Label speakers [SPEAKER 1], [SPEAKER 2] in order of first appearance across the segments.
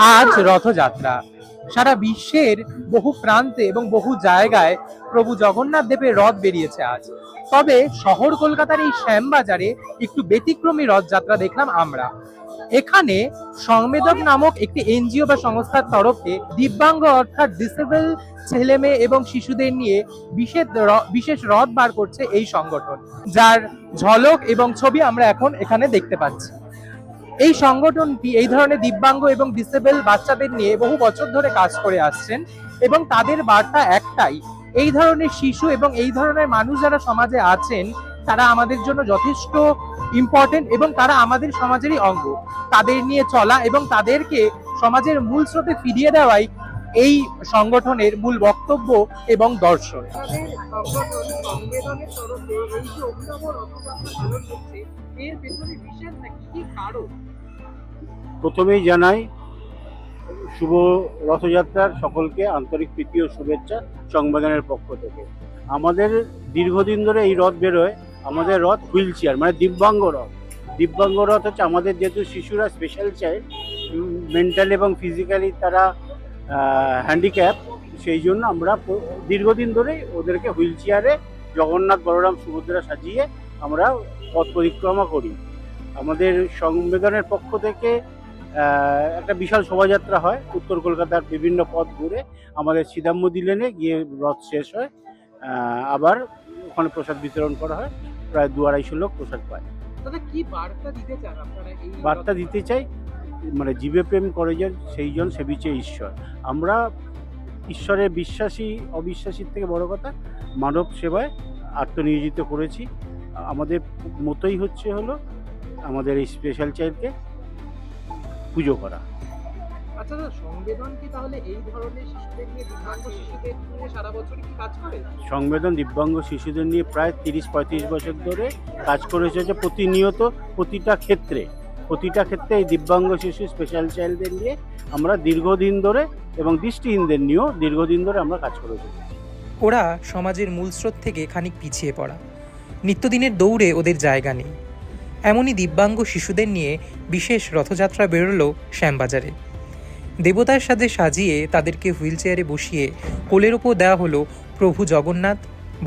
[SPEAKER 1] আজ রথযাত্রা। সারা বিশ্বের বহু প্রান্তে এবং বহু জায়গায় প্রভু জগন্নাথ দেবের রথ বেরিয়েছে আজ। তবে শহর কলকাতার এই শ্যামবাজারে একটু ব্যতিক্রমী রথযাত্রা দেখলাম আমরা। এখানে সংবেদক নামক একটি এনজিও বা সংস্থার তরফে দিব্যাঙ্গ অর্থাৎ ডিসেবল ছেলে মেয়ে এবং শিশুদের নিয়ে বিশেষ রথ বার করছে এই সংগঠন, যার ঝলক এবং ছবি আমরা এখন এখানে দেখতে পাচ্ছি। এই সংগঠনটি এই ধরনের দিব্যাঙ্গ এবং ডিসেবল বাচ্চাদের নিয়ে বহু বছর ধরে কাজ করে আসছেন এবং তাদের বার্তা একটাই, এই ধরনের শিশু এবং এই ধরনের মানুষ যারা সমাজে আছেন তারা আমাদের জন্য যথেষ্ট ইম্পর্টেন্ট এবং তারা আমাদের সমাজেরই অঙ্গ। তাদের নিয়ে চলা এবং তাদেরকে সমাজের মূল স্রোতে ফিরিয়ে দেওয়াই এই সংগঠনের মূল বক্তব্য এবং দর্শন।
[SPEAKER 2] প্রথমেই জানাই শুভ রথযাত্রার সকলকে আন্তরিক প্রীতি ও শুভেচ্ছা সংবাদনের পক্ষ থেকে। আমাদের দীর্ঘদিন ধরে এই রথ বেরোয়। আমাদের রথ হুইল চেয়ার মানে দিব্যাঙ্গ রথ। দিব্যাঙ্গ রথ হচ্ছে আমাদের যেহেতু শিশুরা স্পেশাল চাইল্ড, মেন্টাল এবং ফিজিক্যালি তারা হ্যান্ডিক্যাপ, সেই জন্য আমরা দীর্ঘদিন ধরে ওদেরকে হুইল চেয়ারে জগন্নাথ বলরাম সুভদ্রা সাজিয়ে আমরা পথ পরিক্রমা করি। আমাদের সংবেদনের পক্ষ থেকে একটা বিশাল শোভাযাত্রা হয় উত্তর কলকাতার বিভিন্ন পথ ঘুরে আমাদের সিদাম্বতী লেনে গিয়ে রথ শেষ হয়। আবার ওখানে প্রসাদ বিতরণ করা হয়, প্রায় 200-250 লোক প্রসাদ পায়। বার্তা দিতে চাই মানে জীবে প্রেম করে যান সেই জন সেবিছে ঈশ্বর। আমরা ঈশ্বরে বিশ্বাসী, অবিশ্বাসীর থেকে বড় কথা মানব সেবায় আত্মনিয়োজিত করেছি। আমাদের মতোই হলো আমাদের এই স্পেশাল চাইল্ডকে পুজো করা।
[SPEAKER 1] আচ্ছা, সংবেদন কি তাহলে এই ধরনের শিশুদের নিয়ে, দিব্যাঙ্গ শিশুদের নিয়ে সারা বছরই কি কাজ করে?
[SPEAKER 2] সংবেদন দিব্যাঙ্গ শিশুদের নিয়ে প্রায় 30-35 বছর ধরে কাজ করে চলেছে। প্রতিনিয়ত প্রতিটা ক্ষেত্রে এই দিব্যাঙ্গ শিশু স্পেশাল চাইল্ডদের নিয়ে আমরা দীর্ঘদিন ধরে এবং দৃষ্টিহীনদের নিয়েও দীর্ঘদিন ধরে আমরা কাজ করে চলেছি।
[SPEAKER 3] ওরা সমাজের মূল স্রোত থেকে খানিক পিছিয়ে পড়া, নিত্যদিনের দৌড়ে ওদের জায়গা নেই। এমনই দিব্যাঙ্গ শিশুদের নিয়ে বিশেষ রথযাত্রা বেরোলো শ্যামবাজারে। দেবতার সাথে সাজিয়ে তাদেরকে হুইল চেয়ারে বসিয়ে কোলের ওপর দেওয়া হলো প্রভু জগন্নাথ,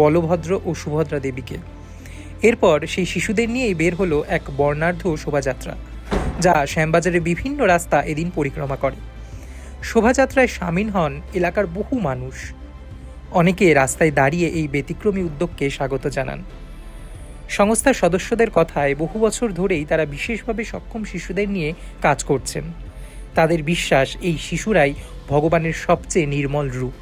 [SPEAKER 3] বলভদ্র ও সুভদ্রা দেবীকে। এরপর সেই শিশুদের নিয়েই বের হলো এক বর্ণাঢ্য শোভাযাত্রা, যা শ্যামবাজারের বিভিন্ন রাস্তা এদিন পরিক্রমা করে। শোভাযাত্রায় সামিল হন এলাকার বহু মানুষ। অনেকে রাস্তায় দাঁড়িয়ে এই ব্যতিক্রমী উদ্যোগকে স্বাগত জানান। সংস্থার সদস্যদের কথায় বহু বছর ধরেই তারা বিশেষভাবে সক্ষম শিশুদের নিয়ে কাজ করছেন। তাদের বিশ্বাস এই শিশুরাই ভগবানের সবচেয়ে নির্মল রূপ।